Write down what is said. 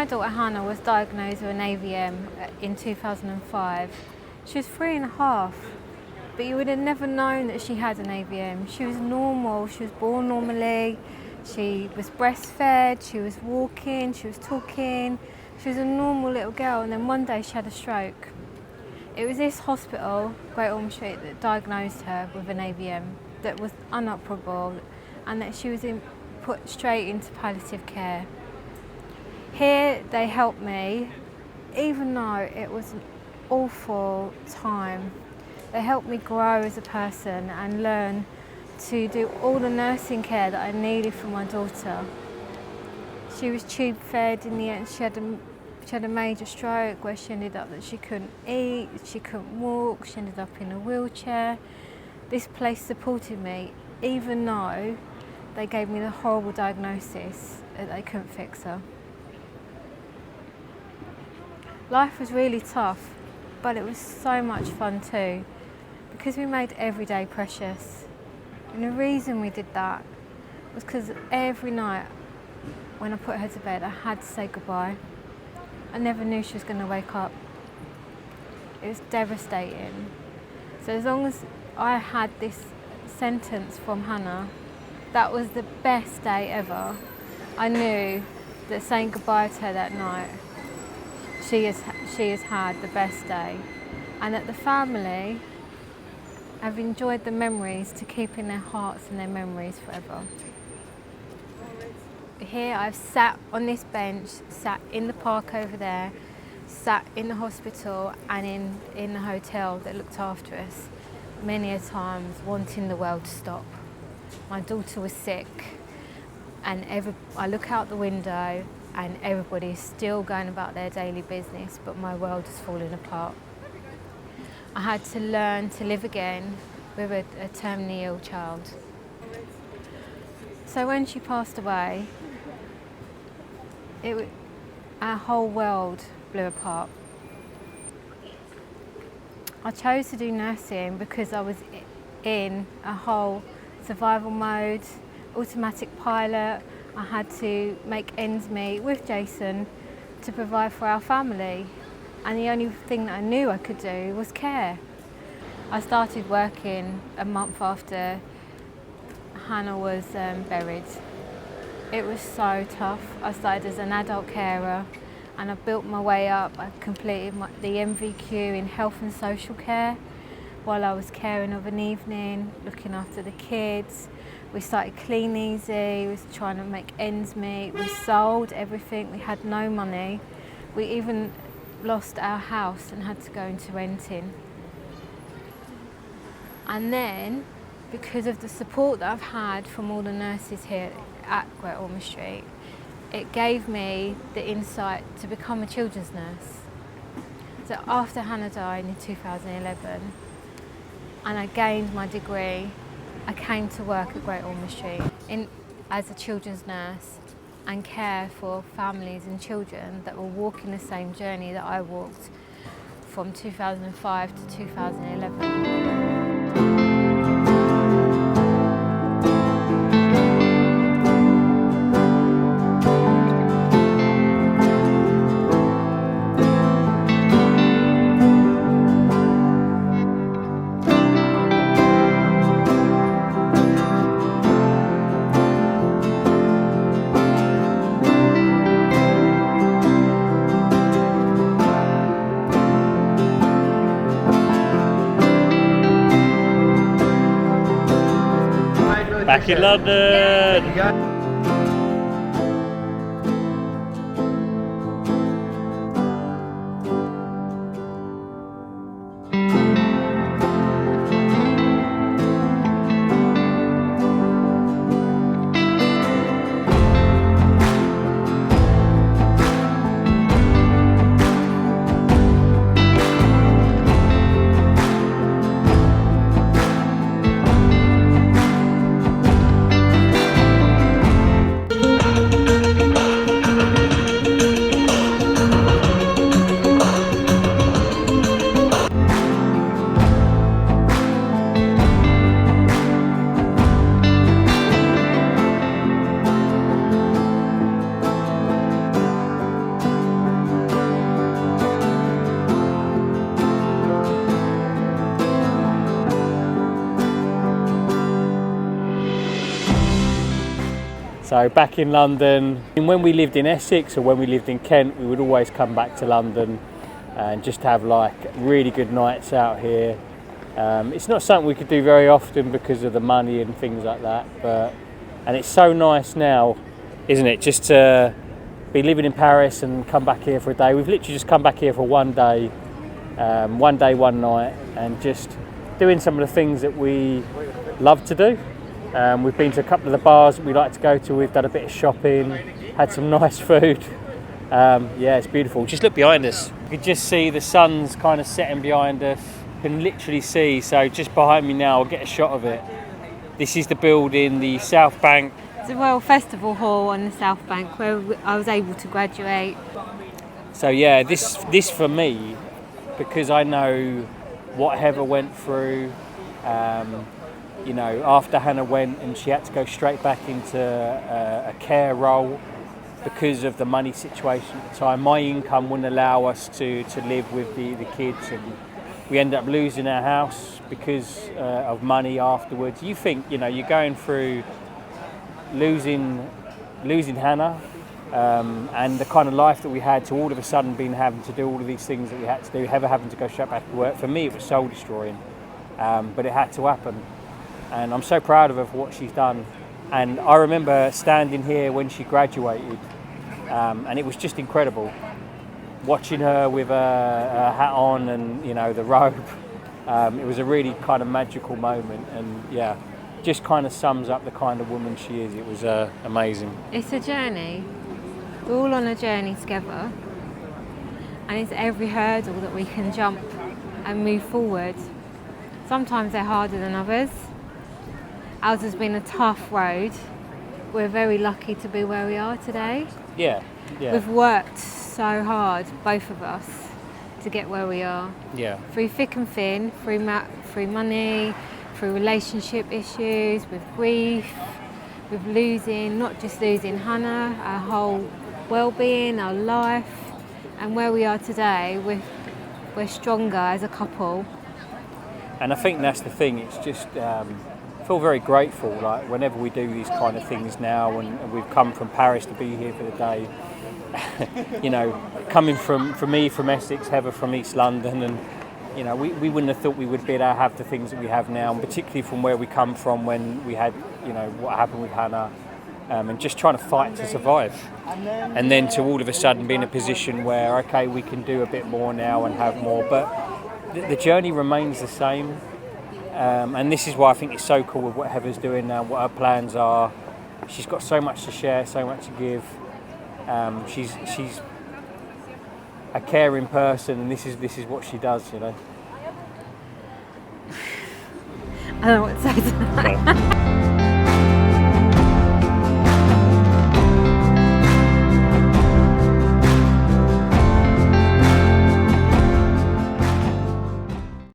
my daughter Hannah was diagnosed with an AVM in 2005. She was 3.5, but you would have never known that she had an AVM. She was normal, she was born normally, she was breastfed, she was walking, she was talking, she was a normal little girl, and then one day she had a stroke. It was this hospital, Great Ormond Street, that diagnosed her with an AVM that was inoperable, and that she was put straight into palliative care. Here they helped me, even though it was an awful time. They helped me grow as a person and learn to do all the nursing care that I needed for my daughter. She was tube fed in the end. She had a major stroke where she ended up that she couldn't eat, she couldn't walk, she ended up in a wheelchair. This place supported me, even though they gave me the horrible diagnosis that they couldn't fix her. Life was really tough, but it was so much fun too, because we made every day precious. And the reason we did that was because every night when I put her to bed, I had to say goodbye. I never knew she was going to wake up. It was devastating. So as long as I had this sentence from Hannah, that was the best day ever. I knew that saying goodbye to her that night, she has had the best day, and that the family have enjoyed the memories to keep in their hearts and their memories forever. Here I've sat on this bench, sat in the park over there, sat in the hospital and in the hotel that looked after us many a times, wanting the world to stop. My daughter was sick, and I look out the window and everybody's still going about their daily business, but my world is falling apart. I had to learn to live again with a terminally ill child. So when she passed away, our whole world blew apart. I chose to do nursing because I was in a whole survival mode, automatic pilot. I had to make ends meet with Jason to provide for our family, and the only thing that I knew I could do was care. I started working a month after Hannah was buried. It was so tough. I started as an adult carer and I built my way up. I completed the MVQ in health and social care while I was caring of an evening, looking after the kids. We started Clean Easy, we was trying to make ends meet. We sold everything, we had no money. We even lost our house and had to go into renting. And then, because of the support that I've had from all the nurses here at Great Ormond Street, it gave me the insight to become a children's nurse. So after Hannah died in 2011, and I gained my degree, I came to work at Great Ormond Street as a children's nurse and care for families and children that were walking the same journey that I walked from 2005 to 2011. Back in London! So back in London, and when we lived in Essex or when we lived in Kent, we would always come back to London and just have like really good nights out here. It's not something we could do very often because of the money and things like that, and it's so nice now, isn't it, just to be living in Paris and come back here for a day. We've literally just come back here for one day, one night, and just doing some of the things that we love to do. We've been to a couple of the bars that we like to go to. We've done a bit of shopping, had some nice food. Yeah, it's beautiful. Just look behind us. You can just see the sun's kind of setting behind us. You can literally see, so just behind me now, I'll get a shot of it. This is the building, the South Bank. It's a Royal Festival Hall on the South Bank where I was able to graduate. So yeah, this for me, because I know what Heather went through, you know, after Hannah went and she had to go straight back into a care role because of the money situation at the time. My income wouldn't allow us to live with the kids, and we ended up losing our house because of money afterwards. You think, you know, you're going through losing Hannah and the kind of life that we had, to all of a sudden having to do all of these things that we had to do, Heather having to go straight back to work. For me, it was soul destroying, but it had to happen. And I'm so proud of her for what she's done. And I remember standing here when she graduated, and it was just incredible. Watching her with a hat on and, you know, the robe, it was a really kind of magical moment. And yeah, just kind of sums up the kind of woman she is. It was amazing. It's a journey. We're all on a journey together. And it's every hurdle that we can jump and move forward. Sometimes they're harder than others. Ours has been a tough road. We're very lucky to be where we are today. Yeah. We've worked so hard, both of us, to get where we are. Yeah. Through thick and thin, through money, through relationship issues, with grief, with losing, not just losing Hannah, our whole well-being, our life, and where we are today, we're stronger as a couple. And I think that's the thing. It's just I feel very grateful. Like whenever we do these kind of things now, and we've come from Paris to be here for the day. You know, coming from me from Essex, Heather from East London, and you know, we wouldn't have thought we would be able to have the things that we have now, and particularly from where we come from when we had, you know, what happened with Hannah, and just trying to fight to survive, and then to all of a sudden be in a position where, okay, we can do a bit more now and have more, but the journey remains the same, and this is why I think it's so cool with what Heather's doing now, what her plans are. She's got so much to share, so much to give. She's a caring person, and this is what she does, you know. I don't know what to say to that.